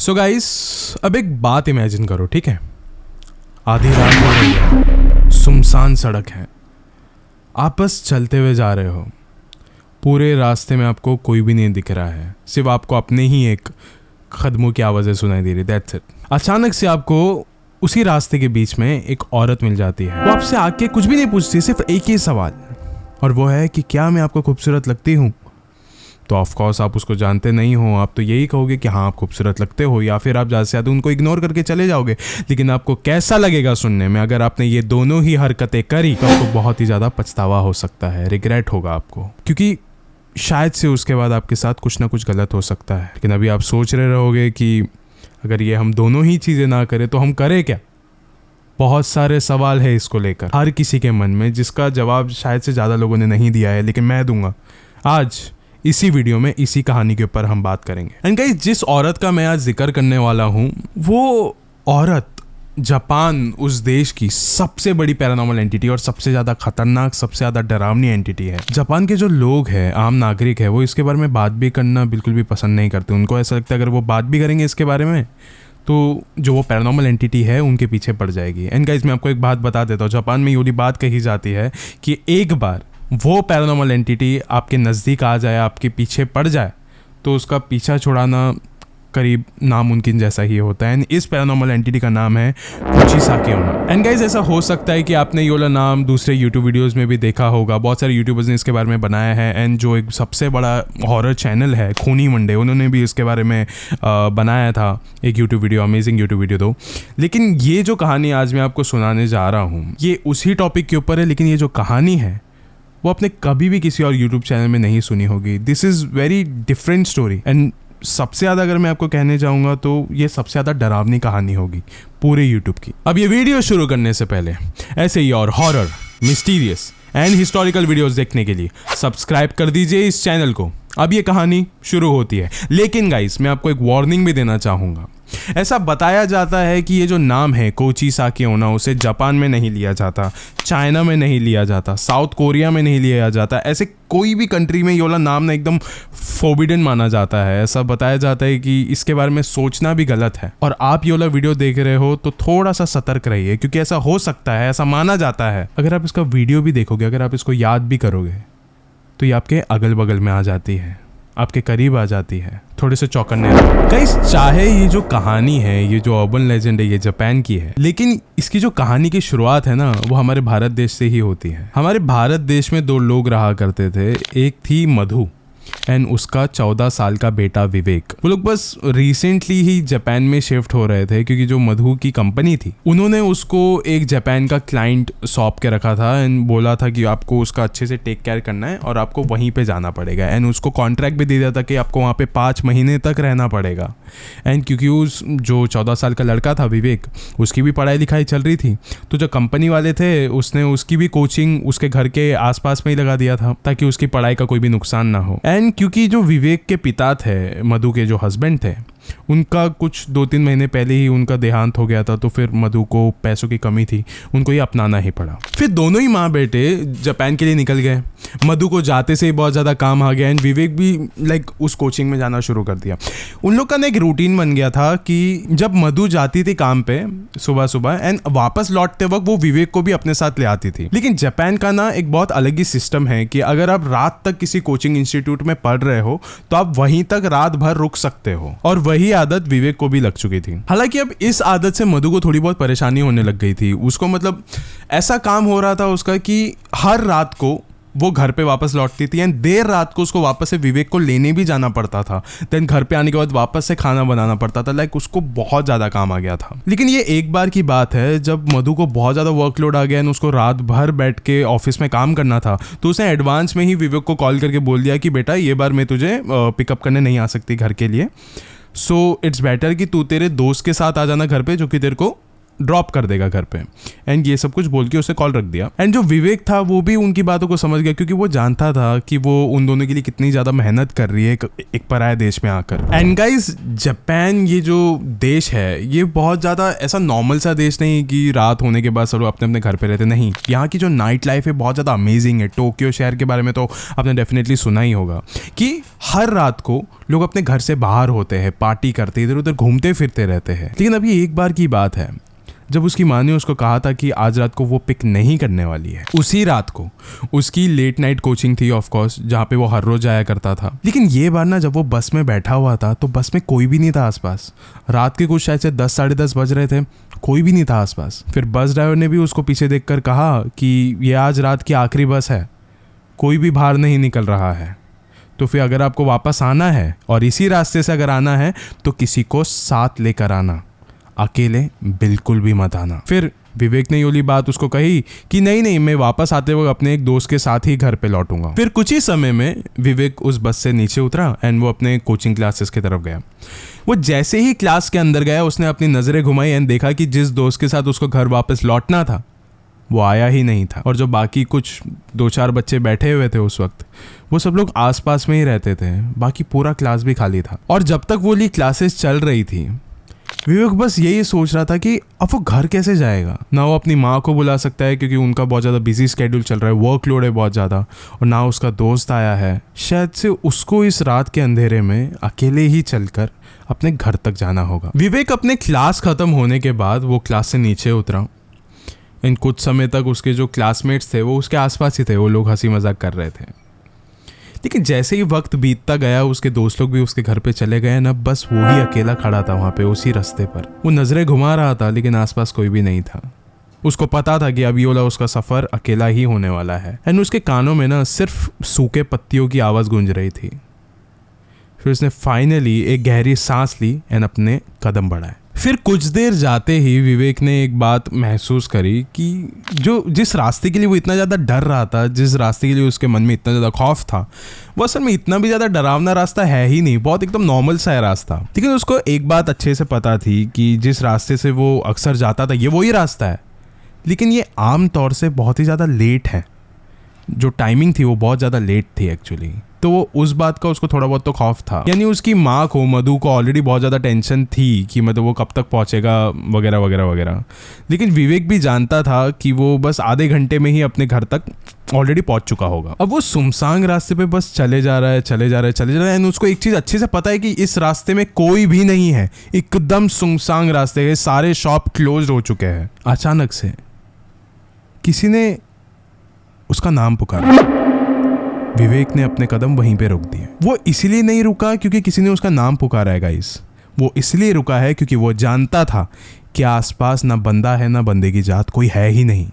So guys, अब एक बात इमेजिन करो, ठीक है। आधी रात हो रही है, सुनसान सड़क है, आप बस चलते हुए जा रहे हो। पूरे रास्ते में आपको कोई भी नहीं दिख रहा है, सिर्फ आपको अपने ही एक कदमों की आवाज़ें सुनाई दे रही। That's it. अचानक से आपको उसी रास्ते के बीच में एक औरत मिल जाती है। वो आपसे आके कुछ भी नहीं पूछती, सिर्फ एक ही सवाल, और वो है कि क्या मैं आपको खूबसूरत लगती हूँ। तो ऑफ कोर्स आप उसको जानते नहीं हो, आप तो यही कहोगे कि हाँ आप खूबसूरत लगते हो, या फिर आप ज़्यादा से ज़्यादा उनको इग्नोर करके चले जाओगे। लेकिन आपको कैसा लगेगा सुनने में, अगर आपने ये दोनों ही हरकतें करी तो आपको बहुत ही ज़्यादा पछतावा हो सकता है, रिग्रेट होगा आपको, क्योंकि शायद से उसके बाद आपके साथ कुछ ना कुछ गलत हो सकता है। लेकिन अभी आप सोच रहे रहोगे कि अगर ये हम दोनों ही चीज़ें ना करें तो हम करें क्या। बहुत सारे सवाल है इसको लेकर हर किसी के मन में, जिसका जवाब शायद से ज़्यादा लोगों ने नहीं दिया है, लेकिन मैं दूंगा। आज इसी वीडियो में इसी कहानी के ऊपर हम बात करेंगे। एंड गाइस, जिस औरत का मैं आज जिक्र करने वाला हूँ, वो औरत जापान उस देश की सबसे बड़ी पैरानॉर्मल एंटिटी और सबसे ज़्यादा खतरनाक, सबसे ज़्यादा डरावनी एंटिटी है। जापान के जो लोग हैं, आम नागरिक है, वो इसके बारे में बात भी करना बिल्कुल भी पसंद नहीं करते। उनको ऐसा लगता है अगर वो बात भी करेंगे इसके बारे में तो जो वो पैरानॉर्मल एंटिटी है उनके पीछे पड़ जाएगी। एंड गाइस, मैं आपको एक बात बता देता हूँ, जापान में ये बात कही जाती है कि एक बार वो पैरानॉर्मल एंटिटी आपके नज़दीक आ जाए, आपके पीछे पड़ जाए, तो उसका पीछा छुड़ाना करीब नामुमकिन जैसा ही होता है। एंड इस पैरानॉर्मल एंटिटी का नाम है कुचिसाकी ओना। एंड गाइस, ऐसा हो सकता है कि आपने ये वाला नाम दूसरे यूट्यूब वीडियोस में भी देखा होगा, बहुत सारे यूट्यूबर्स ने इसके बारे में बनाया है। एंड जो एक सबसे बड़ा हॉरर चैनल है खूनी मंडे, उन्होंने भी इसके बारे में बनाया था एक YouTube video, amazing YouTube video दो। लेकिन ये जो कहानी आज मैं आपको सुनाने जा रहा हूँ, ये उसी टॉपिक के ऊपर है, लेकिन ये जो कहानी है वो आपने कभी भी किसी और यूट्यूब चैनल में नहीं सुनी होगी। This is very different story. And सबसे ज़्यादा अगर मैं आपको कहने जाऊँगा तो ये सबसे ज़्यादा डरावनी कहानी होगी पूरे यूट्यूब की। अब ये वीडियो शुरू करने से पहले ऐसे ही और horror, mysterious and historical videos देखने के लिए सब्सक्राइब कर दीजिए इस चैनल को। अब ये कहानी शुरू होती है। लेकिन गाइस, मैं आपको एक वार्निंग भी देना चाहूँगा। ऐसा बताया जाता है कि ये जो नाम है कुचिसाकी ओना, उसे जापान में नहीं लिया जाता, चाइना में नहीं लिया जाता, साउथ कोरिया में नहीं लिया जाता। ऐसे कोई भी कंट्री में ये वाला नाम ना एकदम फोर्बिडन माना जाता है। ऐसा बताया जाता है कि इसके बारे में सोचना भी गलत है। और आप ये वाला वीडियो देख रहे हो तो थोड़ा सा सतर्क रहिए, क्योंकि ऐसा हो सकता है, ऐसा माना जाता है, अगर आप इसका वीडियो भी देखोगे, अगर आप इसको याद भी करोगे, तो ये आपके अगल बगल में आ जाती है, आपके करीब आ जाती है। थोड़े से चौकन्ने रहो गाइस। चाहे ये जो कहानी है, ये जो अर्बन लेजेंड है, ये जापान की है, लेकिन इसकी जो कहानी की शुरुआत है ना, वो हमारे भारत देश से ही होती है। हमारे भारत देश में दो लोग रहा करते थे। एक थी मधु एंड उसका 14 साल का बेटा विवेक। वो लोग बस रिसेंटली ही जापान में शिफ्ट हो रहे थे, क्योंकि जो मधु की कंपनी थी, उन्होंने उसको एक जापान का क्लाइंट सौंप के रखा था एंड बोला था कि आपको उसका अच्छे से टेक केयर करना है और आपको वहीं पे जाना पड़ेगा। एंड उसको कॉन्ट्रैक्ट भी दे दिया था कि आपको वहाँ पे 5 महीने तक रहना पड़ेगा। एंड क्योंकि उस जो 14 साल का लड़का था विवेक, उसकी भी पढ़ाई लिखाई चल रही थी, तो जो कंपनी वाले थे उसने उसकी भी कोचिंग उसके घर के आसपास में ही लगा दिया था, ताकि उसकी पढ़ाई का कोई भी नुकसान ना हो। एंड क्योंकि जो विवेक के पिता थे, मधु के जो हस्बैंड थे, उनका कुछ 2-3 महीने पहले ही उनका देहांत हो गया था, तो फिर मधु को पैसों की कमी थी, उनको ये अपनाना ही पड़ा। फिर दोनों ही माँ बेटे जापान के लिए निकल गए। मधु को जाते से ही बहुत ज़्यादा काम आ गया एंड विवेक भी उस कोचिंग में जाना शुरू कर दिया। उन लोग का ना एक रूटीन बन गया था कि जब मधु जाती थी काम पे सुबह सुबह, एंड वापस लौटते वक्त वो विवेक को भी अपने साथ ले आती थी। लेकिन जापान का ना एक बहुत अलग ही सिस्टम है कि अगर आप रात तक किसी कोचिंग इंस्टीट्यूट में पढ़ रहे हो तो आप वहीं तक रात भर रुक सकते हो, और वही आदत विवेक को भी लग चुकी थी। हालांकि अब इस आदत से मधु को थोड़ी बहुत परेशानी होने लग गई थी। उसको ऐसा काम हो रहा था उसका कि हर रात को वो घर पे वापस लौटती थी एंड देर रात को उसको वापस से विवेक को लेने भी जाना पड़ता था। देन घर पे आने के बाद वापस से खाना बनाना पड़ता था। उसको बहुत ज़्यादा काम आ गया था। लेकिन ये एक बार की बात है जब मधु को बहुत ज़्यादा वर्कलोड आ गया एंड उसको रात भर बैठ के ऑफिस में काम करना था, तो उसने एडवांस में ही विवेक को कॉल करके बोल दिया कि बेटा ये बार मैं तुझे पिकअप करने नहीं आ सकती घर के लिए, सो इट्स बेटर कि तू तेरे दोस्त के साथ आ जाना घर पे, जो कि तेरे को ड्रॉप कर देगा घर पे। एंड ये सब कुछ बोल के उसे कॉल रख दिया। एंड जो विवेक था वो भी उनकी बातों को समझ गया, क्योंकि वो जानता था कि वो उन दोनों के लिए कितनी ज़्यादा मेहनत कर रही है एक पराये देश में आकर। एंड गाइस, जापान ये जो देश है ये बहुत ज़्यादा ऐसा नॉर्मल सा देश नहीं कि रात होने के बाद सब लोग अपने अपने घर पे रहते, नहीं। यहाँ की जो नाइट लाइफ है बहुत ज़्यादा अमेजिंग है। टोक्यो शहर के बारे में तो आपने डेफिनेटली सुना ही होगा कि हर रात को लोग अपने घर से बाहर होते हैं, पार्टी करते, इधर उधर घूमते फिरते रहते हैं। लेकिन अभी एक बार की बात है जब उसकी माँ ने उसको कहा था कि आज रात को वो पिक नहीं करने वाली है। उसी रात को उसकी लेट नाइट कोचिंग थी ऑफ कोर्स, जहाँ पे वो हर रोज जाया करता था। लेकिन ये बार ना जब वो बस में बैठा हुआ था तो बस में कोई भी नहीं था आसपास। रात के कुछ शायद से 10 साढ़े 10 बज रहे थे, कोई भी नहीं था आसपास। फिर बस ड्राइवर ने भी उसको पीछे देखकर कहा कि ये आज रात की आखिरी बस है, कोई भी बाहर नहीं निकल रहा है, तो फिर अगर आपको वापस आना है और इसी रास्ते से अगर आना है तो किसी को साथ लेकर आना, अकेले बिल्कुल भी मत आना। फिर विवेक ने ये वाली बात उसको कही कि नहीं मैं वापस आते वक्त अपने एक दोस्त के साथ ही घर पे लौटूंगा। फिर कुछ ही समय में विवेक उस बस से नीचे उतरा एंड वो अपने कोचिंग क्लासेस की तरफ गया। वो जैसे ही क्लास के अंदर गया उसने अपनी नज़रें घुमाई एंड देखा कि जिस दोस्त के साथ उसको घर वापस लौटना था वो आया ही नहीं था। और जो बाकी कुछ 2-4 बच्चे बैठे हुए थे उस वक्त, वो सब लोग आसपास में ही रहते थे, बाकी पूरा क्लास भी खाली था। और जब तक वो क्लासेस चल रही थी विवेक बस यही सोच रहा था कि अब वो घर कैसे जाएगा। ना वो अपनी माँ को बुला सकता है क्योंकि उनका बहुत ज़्यादा बिजी स्केड्यूल चल रहा है, वर्कलोड है बहुत ज़्यादा, और ना उसका दोस्त आया है। शायद से उसको इस रात के अंधेरे में अकेले ही चलकर अपने घर तक जाना होगा। विवेक अपने क्लास ख़त्म होने के बाद वो क्लास से नीचे उतरा एंड कुछ समय तक उसके जो क्लासमेट्स थे वो उसके आसपास ही थे, वो लोग हंसी मजाक कर रहे थे। लेकिन जैसे ही वक्त बीतता गया उसके दोस्त लोग भी उसके घर पे चले गए ना, बस वो ही अकेला खड़ा था वहाँ पे उसी रास्ते पर। वो नज़रें घुमा रहा था लेकिन आसपास कोई भी नहीं था। उसको पता था कि अब ये वाला उसका सफ़र अकेला ही होने वाला है। एंड उसके कानों में ना सिर्फ सूखे पत्तियों की आवाज़ गूंज रही थी। फिर उसने फाइनली एक गहरी सांस ली एंड अपने कदम बढ़ाए। फिर कुछ देर जाते ही विवेक ने एक बात महसूस करी कि जिस रास्ते के लिए वो इतना ज़्यादा डर रहा था, जिस रास्ते के लिए उसके मन में इतना ज़्यादा खौफ था, वो असल में इतना भी ज़्यादा डरावना रास्ता है ही नहीं, बहुत एकदम नॉर्मल सा है रास्ता। लेकिन उसको एक बात अच्छे से पता थी कि जिस रास्ते से वो अक्सर जाता था ये वही रास्ता है, लेकिन ये आम तौर से बहुत ही ज़्यादा लेट है। जो टाइमिंग थी वो बहुत ज़्यादा लेट थी एक्चुअली। तो वो उस बात का उसको थोड़ा बहुत तो खौफ था। यानी उसकी माँ को, मधु को ऑलरेडी बहुत ज़्यादा टेंशन थी कि मतलब वो कब तक पहुँचेगा वगैरह वगैरह वगैरह। लेकिन विवेक भी जानता था कि वो बस आधे घंटे में ही अपने घर तक ऑलरेडी पहुँच चुका होगा। अब वो सुमसान रास्ते पे बस चले जा रहा है एंड उसको एक चीज़ अच्छे से पता है कि इस रास्ते में कोई भी नहीं है, एकदम सुमसान रास्ते है, सारे शॉप क्लोज हो चुके हैं। अचानक से किसी ने उसका नाम पुकारा। विवेक ने अपने कदम वहीं पे रोक दिए। वो इसलिए नहीं रुका क्योंकि किसी ने उसका नाम पुकारा है गाइस, वो इसलिए रुका है क्योंकि वो जानता था कि आसपास ना बंदा है ना बंदे की जात, कोई है ही नहीं।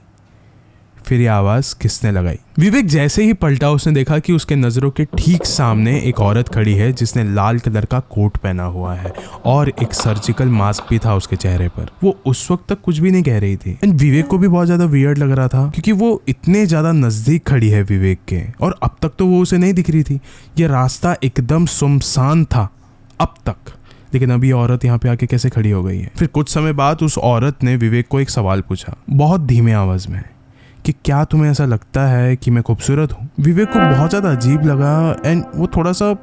फिर ये आवाज़ किसने लगाई? विवेक जैसे ही पलटा उसने देखा कि उसके नज़रों के ठीक सामने एक औरत खड़ी है जिसने लाल कलर का कोट पहना हुआ है और एक सर्जिकल मास्क भी था उसके चेहरे पर। वो उस वक्त तक कुछ भी नहीं कह रही थी एंड विवेक को भी बहुत ज़्यादा वियर्ड लग रहा था क्योंकि वो इतने ज़्यादा नज़दीक खड़ी है विवेक के, और अब तक तो वो उसे नहीं दिख रही थी। ये रास्ता एकदम सुनसान था अब तक, लेकिन अभी औरत यहाँ पे आके कैसे खड़ी हो गई है? फिर कुछ समय बाद उस औरत ने विवेक को एक सवाल पूछा बहुत धीमे आवाज़ में कि क्या तुम्हें ऐसा लगता है कि मैं खूबसूरत हूँ? विवेक को बहुत ज़्यादा अजीब लगा एंड वो थोड़ा सा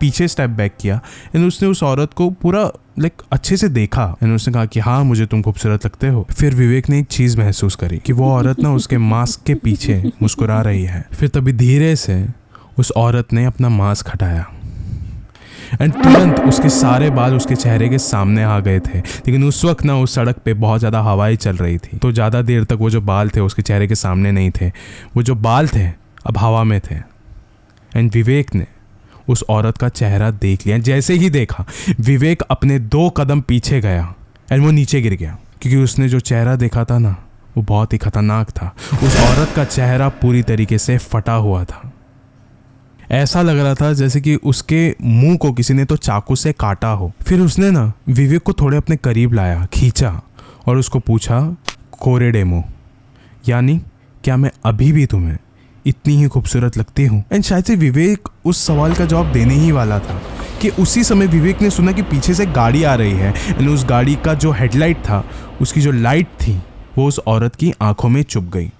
पीछे स्टेप बैक किया एंड उसने उस औरत को पूरा अच्छे से देखा एंड उसने कहा कि हाँ मुझे तुम खूबसूरत लगते हो। फिर विवेक ने एक चीज़ महसूस करी कि वो औरत ना उसके मास्क के पीछे मुस्कुरा रही है। फिर तभी धीरे से उस औरत ने अपना मास्क हटाया एंड तुरंत उसके सारे बाल उसके चेहरे के सामने आ गए थे। लेकिन उस वक्त ना उस सड़क पे बहुत ज़्यादा हवाएं चल रही थी, तो ज़्यादा देर तक वो जो बाल थे उसके चेहरे के सामने नहीं थे, वो जो बाल थे अब हवा में थे। एंड विवेक ने उस औरत का चेहरा देख लिया। जैसे ही देखा विवेक अपने 2 कदम पीछे गया एंड वो नीचे गिर गया क्योंकि उसने जो चेहरा देखा था ना वो बहुत ही खतरनाक था। उस औरत का चेहरा पूरी तरीके से फटा हुआ था। ऐसा लग रहा था जैसे कि उसके मुंह को किसी ने तो चाकू से काटा हो। फिर उसने ना विवेक को थोड़े अपने करीब लाया, खींचा और उसको पूछा कोरेडेमो, यानी क्या मैं अभी भी तुम्हें इतनी ही खूबसूरत लगती हूँ? एंड शायद से विवेक उस सवाल का जवाब देने ही वाला था कि कि उसी समय विवेक ने सुना कि पीछे से गाड़ी आ रही है एंड उस गाड़ी का जो हेडलाइट था, उसकी जो लाइट थी वो उस औरत की आंखों में चुभ गई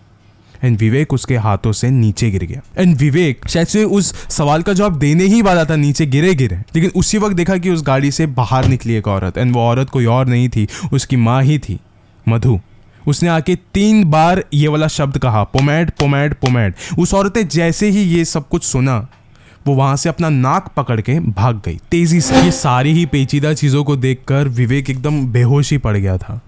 एंड विवेक उसके हाथों से नीचे गिर गया। एंड विवेक शायद से उस सवाल का जवाब देने ही वाला था, नीचे गिरे, लेकिन उसी वक्त देखा कि उस गाड़ी से बाहर निकली एक औरत एंड वो औरत कोई और नहीं थी, उसकी माँ ही थी, मधु। उसने आके 3 बार ये वाला शब्द कहा, पोमैड पोमैड पोमैड। उस औरत ने जैसे ही ये सब कुछ सुना वो वहां से अपना नाक पकड़ के भाग गई तेजी से। ये सारी ही पेचीदा चीजों को देखकर विवेक एकदम बेहोश ही पड़ गया था।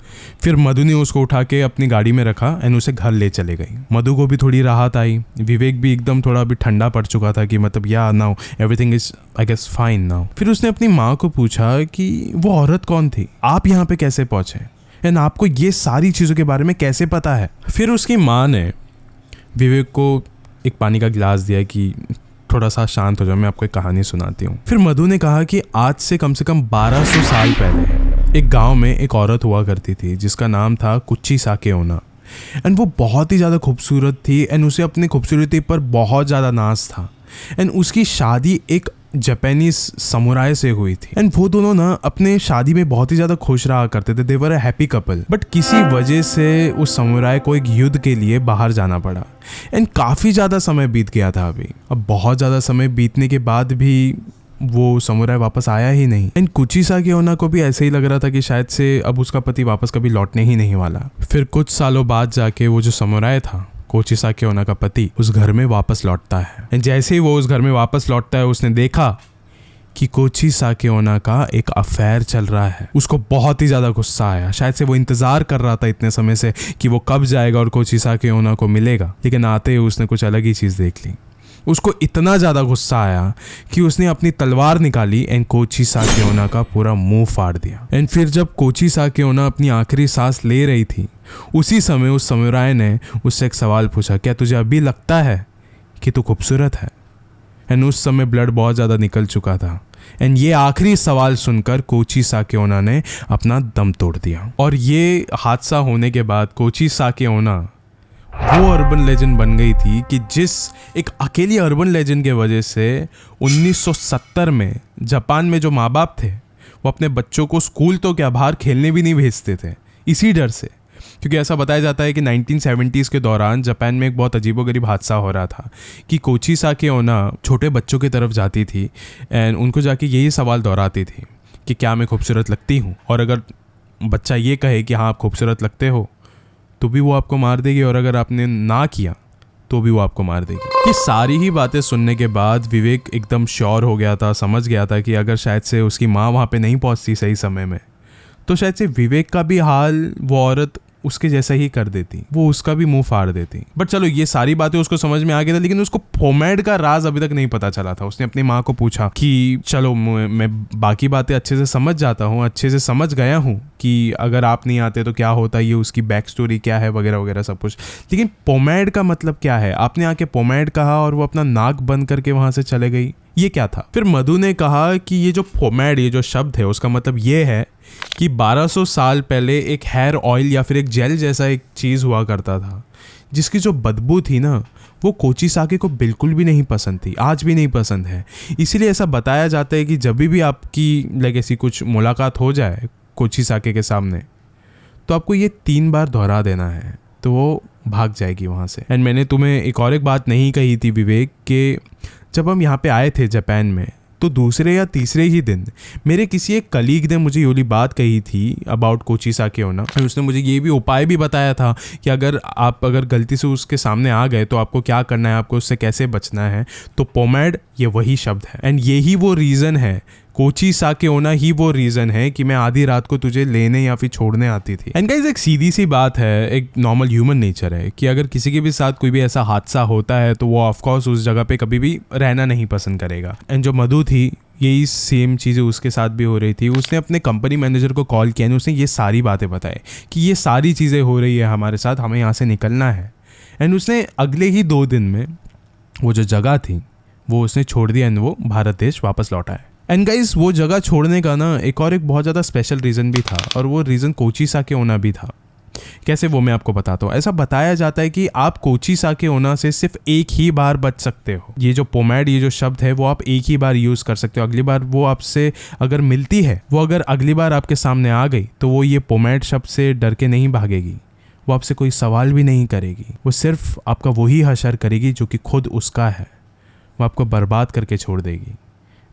फिर मधु ने उसको उठा के अपनी गाड़ी में रखा एंड उसे घर ले चले गई। मधु को भी थोड़ी राहत आई, विवेक भी एकदम थोड़ा अभी ठंडा पड़ चुका था कि मतलब या now everything is I guess fine now. फिर उसने अपनी माँ को पूछा कि वो औरत कौन थी, आप यहाँ पे कैसे पहुंचे एंड आपको ये सारी चीज़ों के बारे में कैसे पता है। फिर उसकी माँ ने विवेक को एक पानी का गिलास दिया कि थोड़ा सा शांत हो जाओ, मैं आपको एक कहानी सुनाती हूँ। फिर मधु ने कहा कि आज से कम 1200 साल पहले एक गांव में एक औरत हुआ करती थी जिसका नाम था कुची साके ओना एंड वो बहुत ही ज़्यादा खूबसूरत थी एंड उसे अपनी खूबसूरती पर बहुत ज़्यादा नाज था एंड उसकी शादी एक जापानीज समुराय से हुई थी एंड वो दोनों ना अपने शादी में बहुत ही ज़्यादा खुश रहा करते थे। दे वर अ हैप्पी कपल। बट किसी वजह से उस समुराय को एक युद्ध के लिए बाहर जाना पड़ा एंड काफ़ी ज़्यादा समय बीत गया था। अभी अब बहुत ज़्यादा समय बीतने के बाद भी वो समुराय वापस आया ही नहीं एंड कुची साके ओना को भी ऐसे ही लग रहा था कि शायद से अब उसका पति वापस कभी लौटने ही नहीं वाला। फिर कुछ सालों बाद जाके वो जो समुराय था, कोची साके ओना का पति, उस घर में वापस लौटता है एंड जैसे ही वो उस घर में वापस लौटता है उसने देखा कि कोची साके ओना का एक अफेयर चल रहा है। उसको बहुत ही ज़्यादा गुस्सा आया, शायद से वो इंतज़ार कर रहा था इतने समय से कि वो कब जाएगा और कोची साके ओना को मिलेगा, लेकिन आते ही उसने कुछ अलग ही चीज़ देख ली। उसको इतना ज़्यादा गुस्सा आया कि उसने अपनी तलवार निकाली एंड कोची साके ओना का पूरा मुंह फाड़ दिया। एंड फिर जब कोची साके ओना अपनी आखिरी सांस ले रही थी उसी समय उस समुराय ने उससे एक सवाल पूछा, क्या तुझे अभी लगता है कि तू खूबसूरत है? एंड उस समय ब्लड बहुत ज़्यादा निकल चुका था एंड ये आखिरी सवाल सुनकर कोची साके ओना ने अपना दम तोड़ दिया। और ये हादसा होने के बाद कोची साके ओना वो अर्बन लेजेंड बन गई थी कि जिस एक अकेली अर्बन लेजेंड के वजह से 1970 में जापान में जो माँ बाप थे वो अपने बच्चों को स्कूल तो क्या बाहर खेलने भी नहीं भेजते थे, इसी डर से। क्योंकि ऐसा बताया जाता है कि 1970s के दौरान जापान में एक बहुत अजीबोगरीब हादसा हो रहा था कि कोची साके ओना छोटे बच्चों की तरफ जाती थी एंड उनको जाके यही सवाल दोहराती थी कि क्या मैं खूबसूरत लगती हूँ, और अगर बच्चा ये कहे कि हाँ आप खूबसूरत लगते हो तो भी वो आपको मार देगी, और अगर आपने ना किया तो भी वो आपको मार देगी। ये सारी ही बातें सुनने के बाद विवेक एकदम श्योर हो गया था, समझ गया था कि अगर शायद से उसकी माँ वहाँ पे नहीं पहुँचती सही समय में तो शायद से विवेक का भी हाल वो औरत उसके जैसा ही कर देती, वो उसका भी मुंह फाड़ देती। बट चलो ये सारी बातें उसको समझ में आ गया था, लेकिन उसको पोमैड का राज अभी तक नहीं पता चला था। उसने अपनी माँ को पूछा कि चलो मैं बाकी बातें अच्छे से समझ जाता हूँ, अच्छे से समझ गया हूँ कि अगर आप नहीं आते तो क्या होता, ये उसकी बैक स्टोरी क्या है वगैरह वगैरह सब कुछ, लेकिन पोमैड का मतलब क्या है? आपने आके पोमैड कहा और वो अपना नाक बंद करके वहां से चले गई, ये क्या था? फिर मधु ने कहा कि ये जो पोमैड, ये जो शब्द है उसका मतलब ये है कि 1200 साल पहले एक हेयर ऑयल या फिर एक जेल जैसा एक चीज़ हुआ करता था जिसकी जो बदबू थी ना वो कोची साके को बिल्कुल भी नहीं पसंद थी, आज भी नहीं पसंद है। इसीलिए ऐसा बताया जाता है कि जब भी आपकी ऐसी कुछ मुलाकात हो जाए कोची साके के सामने तो आपको ये 3 बार दोहरा देना है तो वो भाग जाएगी वहाँ से। एंड मैंने तुम्हें एक बात नहीं कही थी विवेक, कि जब हम यहाँ पे आए थे जापान में तो दूसरे या तीसरे ही दिन मेरे किसी एक कलीग ने मुझे ये वाली बात कही थी अबाउट कोची साके ओना। उसने मुझे ये भी उपाय भी बताया था कि अगर गलती से उसके सामने आ गए तो आपको क्या करना है, आपको उससे कैसे बचना है। तो पोमैड ये वही शब्द है एंड यही वो रीज़न है, कोची साके ओना ही वो रीज़न है कि मैं आधी रात को तुझे लेने या फिर छोड़ने आती थी। एंड गाइस एक सीधी सी बात है, एक नॉर्मल ह्यूमन नेचर है कि अगर किसी के भी साथ कोई भी ऐसा हादसा होता है तो वो ऑफकोर्स उस जगह पे कभी भी रहना नहीं पसंद करेगा। एंड जो मधु थी यही सेम चीज़ें उसके साथ भी हो रही थी। उसने अपने कंपनी मैनेजर को कॉल किया, उसने ये सारी बातें बताई कि ये सारी चीज़ें हो रही है हमारे साथ, हमें यहाँ से निकलना है। एंड उसने अगले ही 2 दिन में वो जो जगह थी वो उसने छोड़ दिया एंड वो भारत देश वापस लौटा है। एंड गाइस वो जगह छोड़ने का ना एक बहुत ज़्यादा स्पेशल रीज़न भी था और वो रीज़न कोची साके ओना भी था। कैसे वो मैं आपको बताता हूँ। ऐसा बताया जाता है कि आप कोचिसाके ओना से सिर्फ एक ही बार बच सकते हो। ये जो पोमैड, ये जो शब्द है वो आप एक ही बार यूज़ कर सकते हो। अगली बार वो आपसे अगर मिलती है, वो अगर अगली बार आपके सामने आ गई तो वो ये पोमैड शब्द से डर के नहीं भागेगी, वो आपसे कोई सवाल भी नहीं करेगी, वो सिर्फ आपका वही हशर करेगी जो कि खुद उसका है। वो आपको बर्बाद करके छोड़ देगी।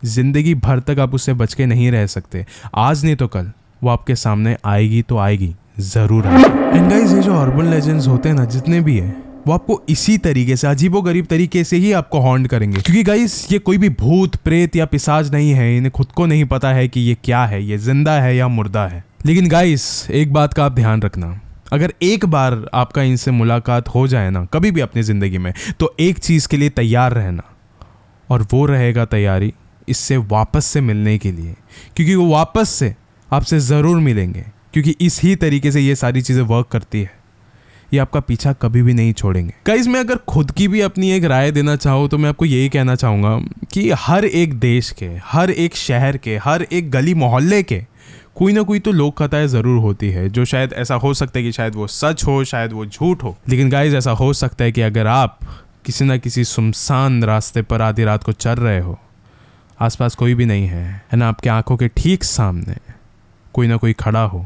ज़िंदगी भर तक आप उससे बच के नहीं रह सकते। आज नहीं तो कल वो आपके सामने आएगी तो आएगी, ज़रूर आएगी। एंड गाइस, ये जो अर्बन लेजेंड्स होते हैं ना, जितने भी हैं, वो आपको इसी तरीके से, अजीबोगरीब तरीके से ही आपको हॉन्ट करेंगे। क्योंकि गाइस, ये कोई भी भूत प्रेत या पिशाच नहीं है। इन्हें खुद को नहीं पता है कि ये क्या है, ये जिंदा है या मुर्दा है। लेकिन गाइस, एक बात का आप ध्यान रखना, अगर एक बार आपका इनसे मुलाकात हो जाए ना कभी भी अपनी ज़िंदगी में, तो एक चीज़ के लिए तैयार रहना, और वो रहेगा तैयारी इससे वापस से मिलने के लिए। क्योंकि वो वापस से आपसे ज़रूर मिलेंगे, क्योंकि इस ही तरीके से ये सारी चीज़ें वर्क करती है। ये आपका पीछा कभी भी नहीं छोड़ेंगे। गाइस, मैं अगर खुद की भी अपनी एक राय देना चाहूँ तो मैं आपको यही कहना चाहूँगा कि हर एक देश के, हर एक शहर के, हर एक गली मोहल्ले के कोई ना कोई तो लोक कथाएं ज़रूर होती है, जो शायद ऐसा हो सकता है कि शायद वो सच हो, शायद वो झूठ हो। लेकिन गाइस, ऐसा हो सकता है कि अगर आप किसी ना किसी सुनसान रास्ते पर आधी रात को चल रहे हो, आसपास कोई भी नहीं है ना, आपके आंखों के ठीक सामने कोई ना कोई खड़ा हो,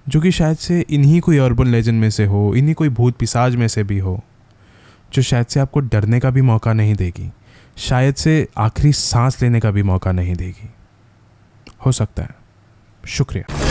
जो कि शायद से इन्हीं कोई अर्बन लेजेंड में से हो, इन्हीं कोई भूत पिशाच में से भी हो, जो शायद से आपको डरने का भी मौका नहीं देगी, शायद से आखिरी सांस लेने का भी मौका नहीं देगी। हो सकता है। शुक्रिया।